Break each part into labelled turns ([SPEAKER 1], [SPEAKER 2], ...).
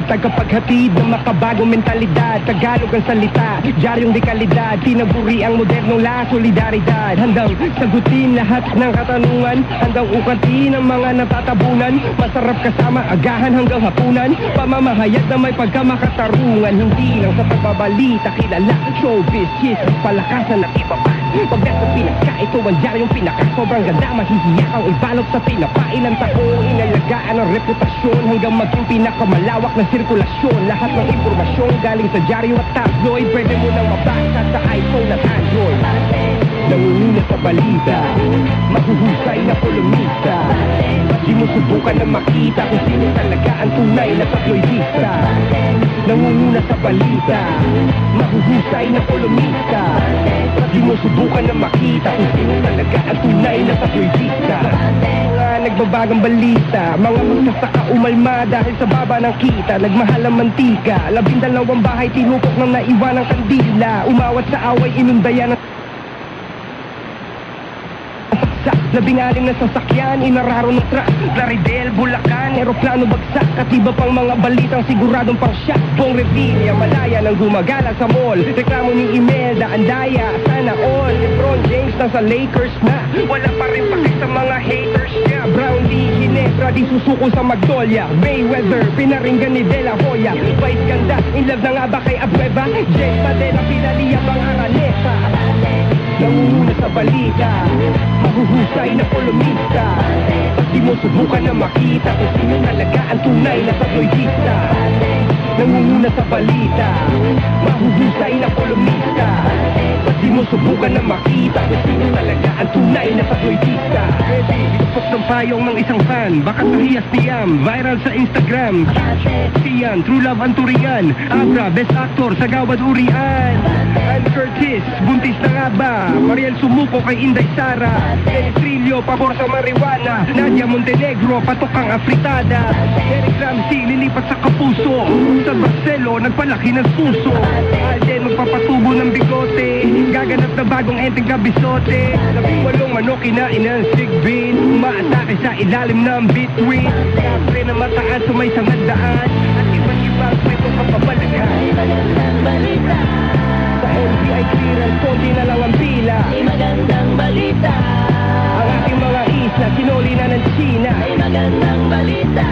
[SPEAKER 1] tagapaghatid ng makabagong mentalidad. Tagalog ang salita, diaryong dekalidad, tinaguri ang modernong la solidaridad. Handang sagutin lahat ng katanungan, handang ukatin ang mga natatabunan. Masarap kasama, agahan hanggang hapunan, pamamahayag na may pagkamakatarungan. Hindi lang sa pagbabalita kilala, showbiz, chismis, palakasan at iba pa. Pagkat sa pinaka, ito ang diaryong pinaka. Sobrang ganda, mahihiyak ang ibalot sa tinapa. Ilang taon, inalagaan ang reputasyon hanggang maging pinakamalawak na sirkulasyon. Lahat ng impormasyon galing sa diaryo at tabloid, pwede mo nang mabasa sa iPhone at Android. Nangunguna sa balita, mahuhusay na kolumnista. Di mo subukan na makita kung sino talaga ang tunay na tabloidista. Nangunguna sa balita, mahuhusay na kolumnista. Di mo subukan na makita kung sino talaga ang tunay na tabloidista. Mga nagbabagang balita, mga magsasaka umalma dahil sa baba ng kita. Nagmahal ang mantika, 12 bahay tinupok ng naiwan ng kandila. Umawat sa away, inundayan ng 16 na sasakyan, inararo ng truck, Claridel, Bulacan, eroplano bagsak, at iba pang mga balitang siguradong pang shock. Buong Revilla, Malaya nang gumagala sa mall. Reklamo ni Imelda, Andaya, sana all. LeBron James nasa Lakers na, wala pa rin paki sa mga haters niya. Brownlee, Ginebra, di susuko sa Magnolia. Mayweather, pinaringgan ni De La Hoya. Vice ganda, in love na nga ba kay Abueva? Jake Padilla, pinaliya bang Araneta? Nangunguna sa balita, mahuhusay na kolumnista. Pag di mo subukan na makita kung sino talaga ang tunay na tabloidista. Nangunguna sa balita, mahuhusay na kolumnista. Pag di mo subukan na makita kung sino talaga ang tunay na tabloidista. Ipok ng payong ng isang fan, baka kahiyas niyam, viral sa Instagram. Siyan, True Love ang turingan. Abra, Best Actor sa Gawad Urian. Ann Curtis, buntis na nga ba? Mariel sumuko kay Inday Sara. Dennis Trillo, pabor sa marijuana. Nadia Montenegro, patok ang afritada. Eric Ramsey, lilipat sa Kapuso. Sa Barcelo, nagpalaki ng puso. Alden, magpapatubo ng bigote. Gaganap na bagong enteng kabisote. 18 manok, kinain ng sigbin. Umaatake sa ilalim ng between. Kapre na mataas, sumay sa mandaan. At iba't ibang kwento kapabalagan. Sa NBI clearance, konti na lang ang pila.
[SPEAKER 2] May magandang balita.
[SPEAKER 1] Ang ating mga isla, sinuli na ng China.
[SPEAKER 2] May magandang balita.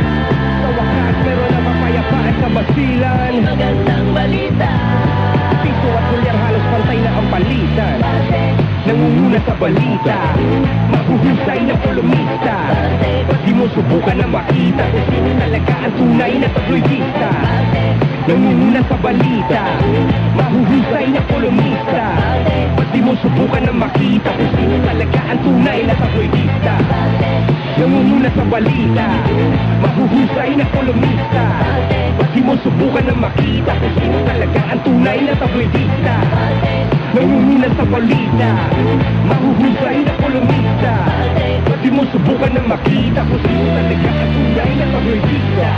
[SPEAKER 1] Sa wakas, meron na mapayapaan sa basilan.
[SPEAKER 2] May magandang balita.
[SPEAKER 1] Piso at dolyar halos pantay na ang palitan. Nangunguna sa balita, mahuhusay na kolumnista. Ba't di mo subukan na makita kung sino talaga ang tunay na tabloidista. Nangunguna sa balita, mahuhusay na kolumnista. Ba't di mo subukan na makita kung sino talaga ang tunay na tabloidista. Nangunguna sa balita, mahuhusay na kolumnista. Ba't di mo subukan na makita kung sino talaga ang tunay na tabloidista. Nangunguna sa balita, mahuhusay na kolumnista. Ba't di mo subukan na makita kung sino talaga ang tunay na tabloidista.